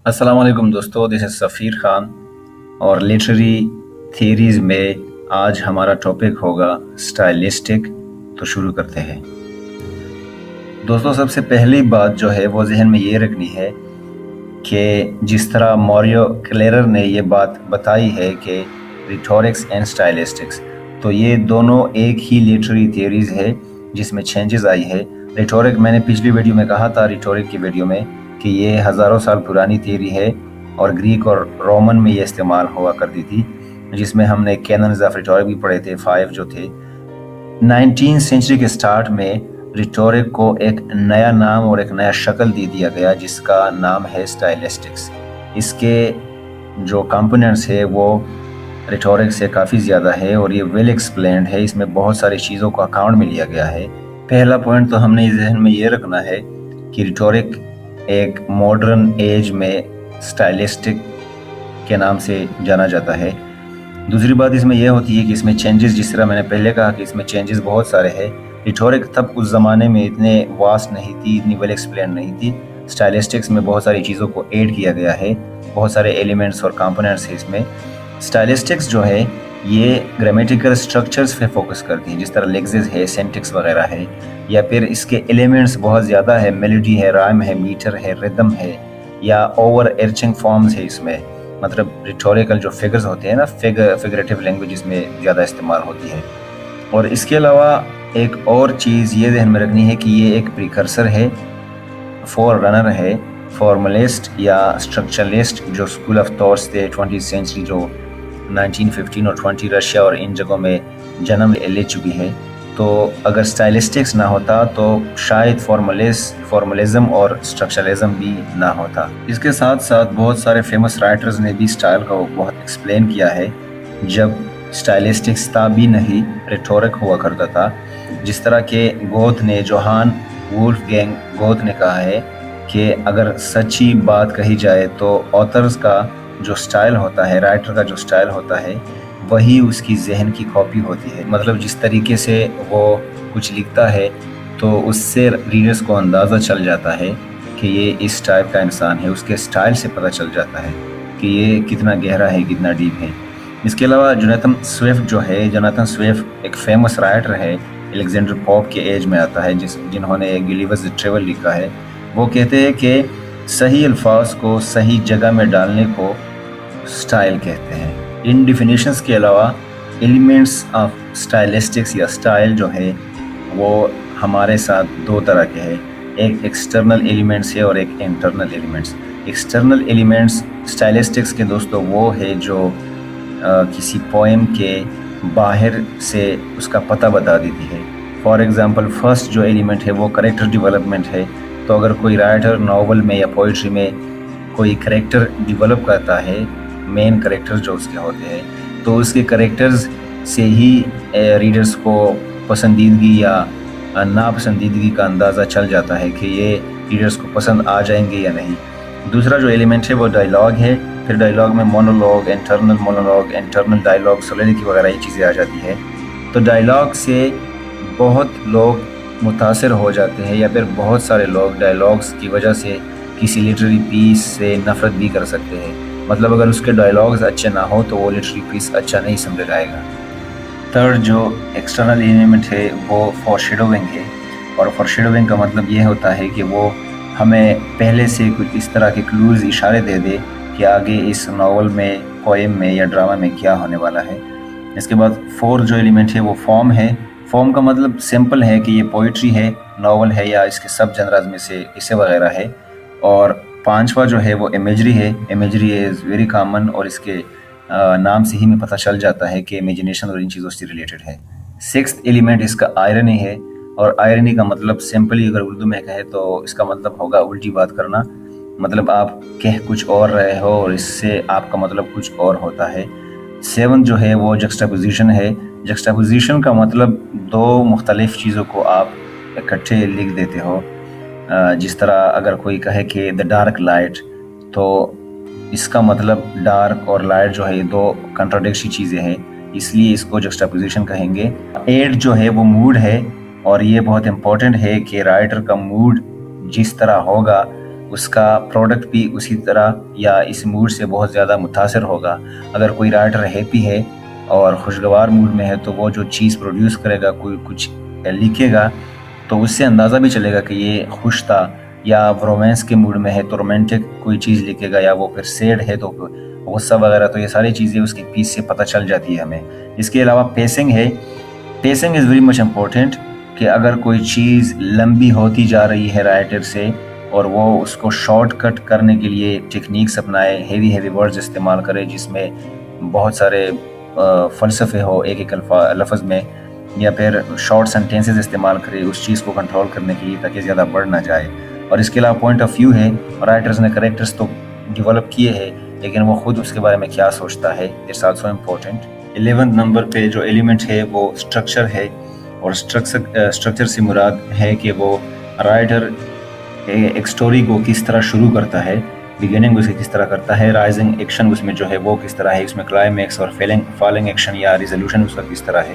अस्सलाम वालेकुम दोस्तों, दिस इज़ सफ़ीर ख़ान और लिटरेरी थियरीज़ में आज हमारा टॉपिक होगा स्टाइलिस्टिक। तो शुरू करते हैं। दोस्तों, सबसे पहली बात जो है वो जहन में ये रखनी है कि जिस तरह मॉरियो क्लेरर ने ये बात बताई है कि रिटोरिक्स एंड स्टाइलिस्टिक्स, तो ये दोनों एक ही लिटरेरी थियरीज़ है जिसमें चेंजेस आई है। रिटोरिक मैंने पिछली वीडियो में कहा था, रिटोरिक की वीडियो में, कि ये हज़ारों साल पुरानी थियरी है और ग्रीक और रोमन में ये इस्तेमाल हुआ करती थी, जिसमें हमने कैनन्स ऑफ रिटोरिक भी पढ़े थे, 5 जो थे। 19th सेंचुरी के स्टार्ट में रिटोरिक को एक नया नाम और एक नया शक्ल दे दिया गया जिसका नाम है स्टाइलिस्टिक्स। इसके जो कंपोनेंट्स है वो रिटोरिक से काफ़ी ज़्यादा है और ये वेल एक्सप्लेन्ड है। इसमें बहुत सारी चीज़ों को अकाउंट में लिया गया है। पहला पॉइंट तो हमने जहन में ये रखना है कि रिटोरिक एक मॉडर्न एज में स्टाइलिस्टिक के नाम से जाना जाता है। दूसरी बात इसमें यह होती है कि इसमें चेंजेस, जिस तरह मैंने पहले कहा कि इसमें चेंजेस बहुत सारे हैं। रिटोरिक तब उस ज़माने में इतने वास्ट नहीं थी, इतनी वेल एक्सप्लेन नहीं थी। स्टाइलिस्टिक्स में बहुत सारी चीज़ों को ऐड किया गया है, बहुत सारे एलिमेंट्स और कंपोनेंट्स हैं इसमें। स्टाइलिस्टिक्स जो है ये ग्रामेटिकल स्ट्रक्चर्स पे फोकस करती है, जिस तरह लेक्सेस है, सेंटिक्स वगैरह है, या फिर इसके एलिमेंट्स बहुत ज़्यादा है, मेलोडी है, राइम है, मीटर है, रिदम है, या ओवर एर्चिंग फॉर्म्स है इसमें। मतलब रिटोरिकल जो फिगर्स होते हैं ना, फिगरेटिव लैंग्वेज इसमें ज़्यादा इस्तेमाल होती है। और इसके अलावा एक और चीज़ ये ध्यान में रखनी है कि ये एक प्रिकर्सर है, फॉर रनर है, फॉर्मलिस्ट या स्ट्रक्चरलिस्ट जो स्कूल ऑफ थॉट्स थे 20th सेंचुरी, जो 1915 और 20 रशिया और इन जगहों में जन्म ले चुकी है। तो अगर स्टाइलिस्टिक्स ना होता तो शायद फॉर्मलिज्म और स्ट्रक्चरलिज्म भी ना होता। इसके साथ साथ बहुत सारे फेमस राइटर्स ने भी स्टाइल को बहुत एक्सप्लेन किया है। जब स्टाइलिस्टिक्स था भी नहीं, रिटोरिक हुआ करता था। जिस तरह के गोथ ने, जोहान वुल्फगैंग गोथ ने कहा है कि अगर सच्ची बात कही जाए तो ऑथर्स का जो स्टाइल होता है, राइटर का जो स्टाइल होता है, वही उसकी जहन की कॉपी होती है। मतलब जिस तरीके से वो कुछ लिखता है तो उससे रीडर्स को अंदाज़ा चल जाता है कि ये इस टाइप का इंसान है। उसके स्टाइल से पता चल जाता है कि ये कितना गहरा है, कितना डीप है। इसके अलावा जोनाथन स्विफ्ट जो है, जोनाथन स्विफ्ट एक फेमस राइटर है, अलेक्जेंडर पोप के एज में आता है, जिन्होंने गुलिवर्स ट्रेवल लिखा है। वो कहते हैं कि सही अल्फाज को सही जगह में डालने को स्टाइल कहते हैं। इन डिफिनेशंस के अलावा एलिमेंट्स ऑफ स्टाइलिस्टिक्स या स्टाइल जो है वो हमारे साथ दो तरह के हैं। एक एक्सटर्नल एलिमेंट्स है और एक internal elements. External elements stylistics के दोस्तों वो है जो किसी पोएम के बाहर से उसका पता बता देती है। फॉर एग्ज़ाम्पल, फर्स्ट जो एलिमेंट है वो करेक्टर डेवलपमेंट है। तो अगर कोई राइटर नावल में या पोइट्री में कोई करेक्टर डेवलप करता है, मेन करेक्टर्स जो उसके होते हैं, तो उसके करेक्टर्स से ही रीडर्स को पसंदीदगी या नापसंदीदगी का अंदाज़ा चल जाता है कि ये रीडर्स को पसंद आ जाएंगे या नहीं। दूसरा जो एलिमेंट है वो डायलॉग है। फिर डायलॉग में monologue, internal monologue, internal dialogue, solidity वगैरह ये चीज़ें आ जाती है। तो डायलॉग से बहुत लोग मुतासर हो जाते हैं, या फिर बहुत सारे लोग डायलॉग्स की वजह से किसी लिटरेरी पीस से नफ़रत भी कर सकते हैं। मतलब अगर उसके डायलॉग्स अच्छे ना हो तो वो लिटरेरी पीस अच्छा नहीं समझा जाएगा। थर्ड जो एक्सटर्नल एलिमेंट है वो फॉरशैडोइंग है। और फॉरशैडोइंग का मतलब ये होता है कि वो हमें पहले से कुछ इस तरह के क्लूज़, इशारे दे दे कि आगे इस नावल में, पोएम में या ड्रामा में क्या होने वाला है। इसके बाद फोर्थ जो एलिमेंट है वो फॉर्म है। फॉर्म का मतलब सिंपल है कि ये पोइट्री है, नावल है, या इसके सब जनराज में से इसे वगैरह है। और पांचवा जो है वो इमेजरी है। इमेजरी इज़ वेरी कॉमन और इसके नाम से ही हमें पता चल जाता है कि इमेजिनेशन और इन चीज़ों से रिलेटेड है। सिक्स्थ एलिमेंट इसका आयरनी है। और आयरनी का मतलब सिंपली अगर उर्दू में कहे तो इसका मतलब होगा उल्टी बात करना। मतलब आप कह कुछ और रहे हो और इससे आपका मतलब कुछ और होता है। सेवंथ जो है वो जक्सटापोजिशन है। जक्सटापोजिशन का मतलब दो मुख्तलिफ चीज़ों को आप इकट्ठे लिख देते हो। जिस तरह अगर कोई कहे कि द डार्क लाइट, तो इसका मतलब डार्क और लाइट जो है ये दो कंट्राडिक्टरी चीज़ें हैं, इसलिए इसको जक्सटापोजिशन कहेंगे। 8 जो है वो मूड है, और ये बहुत इम्पोर्टेंट है कि राइटर का मूड जिस तरह होगा اس کا پروڈکٹ بھی اسی طرح یا اس موڈ سے بہت زیادہ متاثر ہوگا۔ اگر کوئی رائٹر ہیپی ہے اور خوشگوار موڈ میں ہے تو وہ جو چیز پروڈیوس کرے گا، کوئی کچھ لکھے گا، تو اس سے اندازہ بھی چلے گا کہ یہ خوش تھا، یا رومانس کے موڈ میں ہے تو رومانٹک کوئی چیز لکھے گا، یا وہ پھر سیڈ ہے تو غصہ وغیرہ، تو یہ ساری چیزیں اس کی پیس سے پتہ چل جاتی ہے ہمیں۔ اس کے علاوہ پیسنگ ہے، pacing is very much important, کہ اگر کوئی چیز لمبی ہوتی جا رہی ہے رائٹر سے اور وہ اس کو شارٹ کٹ کرنے کے لیے ٹیکنیکس اپنائے، ہیوی ورڈز استعمال کرے جس میں بہت سارے فلسفے ہو ایک ایک لفظ میں، یا پھر شارٹ سینٹینسز استعمال کرے اس چیز کو کنٹرول کرنے کے لیے تاکہ زیادہ بڑھ نہ جائے۔ اور اس کے علاوہ پوائنٹ آف ویو ہے، رائٹرز نے کریکٹرز تو ڈیولپ کیے ہیں لیکن وہ خود اس کے بارے میں کیا سوچتا ہے، اٹس آلسو امپورٹنٹ۔ 11 نمبر پہ جو ایلیمنٹ ہے وہ اسٹرکچر ہے، اور اسٹرکچر سے مراد ہے کہ وہ رائٹر ایک سٹوری کو کس طرح شروع کرتا ہے، بگننگ اس کی کس طرح کرتا ہے، رائزنگ ایکشن اس میں جو ہے وہ کس طرح ہے، اس میں کلائمیکس اور فالنگ ایکشن یا ریزولوشن اس کا کس طرح ہے۔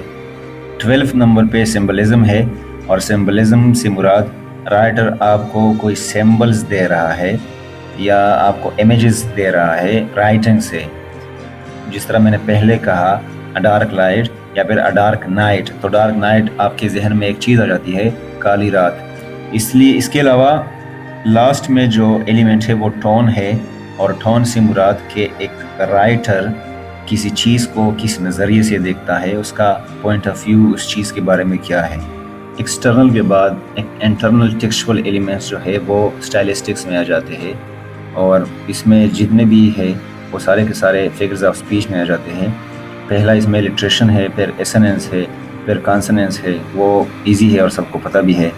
12 نمبر پہ سمبلزم ہے، اور سمبلزم سے مراد رائٹر آپ کو کوئی سمبلز دے رہا ہے یا آپ کو امیجز دے رہا ہے رائٹنگ سے، جس طرح میں نے پہلے کہا ڈارک لائٹ یا پھر ڈارک نائٹ، تو ڈارک نائٹ آپ کے ذہن میں ایک چیز آ جاتی ہے، کالی رات۔ اس لیے اس کے علاوہ لاسٹ میں جو ایلیمنٹ ہے وہ ٹون ہے، اور ٹون سے مراد کہ ایک رائٹر کسی چیز کو کس نظریے سے دیکھتا ہے، اس کا پوائنٹ آف ویو اس چیز کے بارے میں کیا ہے۔ ایکسٹرنل کے بعد ایک انٹرنل ٹیکسچول ایلیمنٹس جو ہے وہ اسٹائلسٹکس میں آ جاتے ہیں، اور اس میں جتنے بھی ہے وہ سارے کے سارے فگرز آف اسپیچ میں آ جاتے ہیں۔ پہلا اس میں لٹریشن ہے، پھر ایسننس ہے، پھر کانسننس ہے، وہ ایزی ہے اور سب کو پتہ بھی ہے۔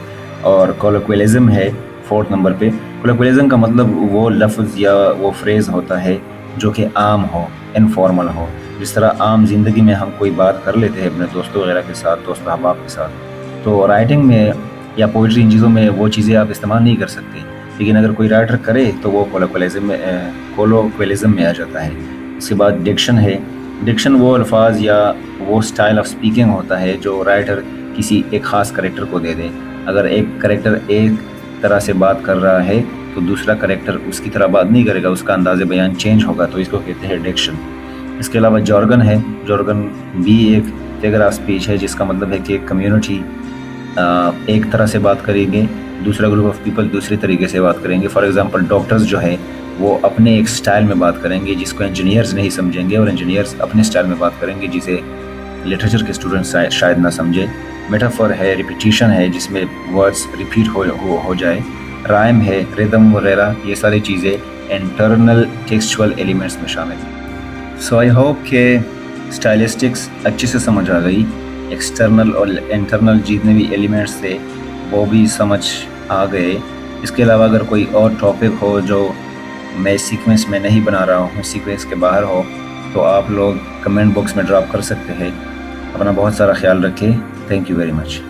اور کولوکویلزم ہے 4 نمبر پہ۔ کولوکویلزم کا مطلب وہ لفظ یا وہ فریز ہوتا ہے جو کہ عام ہو، انفارمل ہو، جس طرح عام زندگی میں ہم کوئی بات کر لیتے ہیں اپنے دوستوں وغیرہ کے ساتھ، دوست احباب کے ساتھ، تو رائٹنگ میں یا پوئٹری ان چیزوں میں وہ چیزیں آپ استعمال نہیں کر سکتے، لیکن اگر کوئی رائٹر کرے تو وہ کولوکویلزم میں آ جاتا ہے۔ اس کے بعد ڈکشن ہے۔ ڈکشن وہ الفاظ یا وہ سٹائل آف سپیکنگ ہوتا ہے جو رائٹر کسی ایک خاص کریکٹر کو دے دے۔ اگر ایک کریکٹر ایک طرح سے بات کر رہا ہے تو دوسرا کریکٹر اس کی طرح بات نہیں کرے گا، اس کا انداز بیان چینج ہوگا، تو اس کو کہتے ہیں ڈکشن۔ اس کے علاوہ جارگن ہے۔ جارگن بھی ایک فگر آف اسپیچ ہے جس کا مطلب ہے کہ ایک کمیونٹی ایک طرح سے بات کریں گے، دوسرا گروپ آف پیپل دوسری طریقے سے بات کریں گے۔ فار ایگزامپل ڈاکٹرز جو ہے وہ اپنے ایک سٹائل میں بات کریں گے جس کو انجینئرز نہیں سمجھیں گے، اور انجینئرز اپنے سٹائل میں بات کریں گے جسے لٹریچر کے اسٹوڈنٹس شاید نہ سمجھے۔ میٹافور ہے، ریپیٹیشن ہے جس میں ورڈز ریپیٹ ہو جائے، رائم ہے، ریدم وغیرہ، یہ ساری چیزیں انٹرنل ٹیکسچول ایلیمنٹس میں شامل ہیں۔ سو آئی ہوپ کہ اسٹائلسٹکس اچھے سے سمجھ آ گئی، ایکسٹرنل اور انٹرنل جتنے بھی ایلیمنٹس تھے وہ بھی سمجھ آ گئے۔ اس کے علاوہ اگر کوئی اور ٹاپک ہو جو میں سیکوینس میں نہیں بنا رہا ہوں، سیکوینس کے باہر ہو، تو آپ لوگ کمنٹ باکس میں ڈراپ کر سکتے ہیں۔ اپنا بہت سارا خیال رکھیں۔ Thank you very much.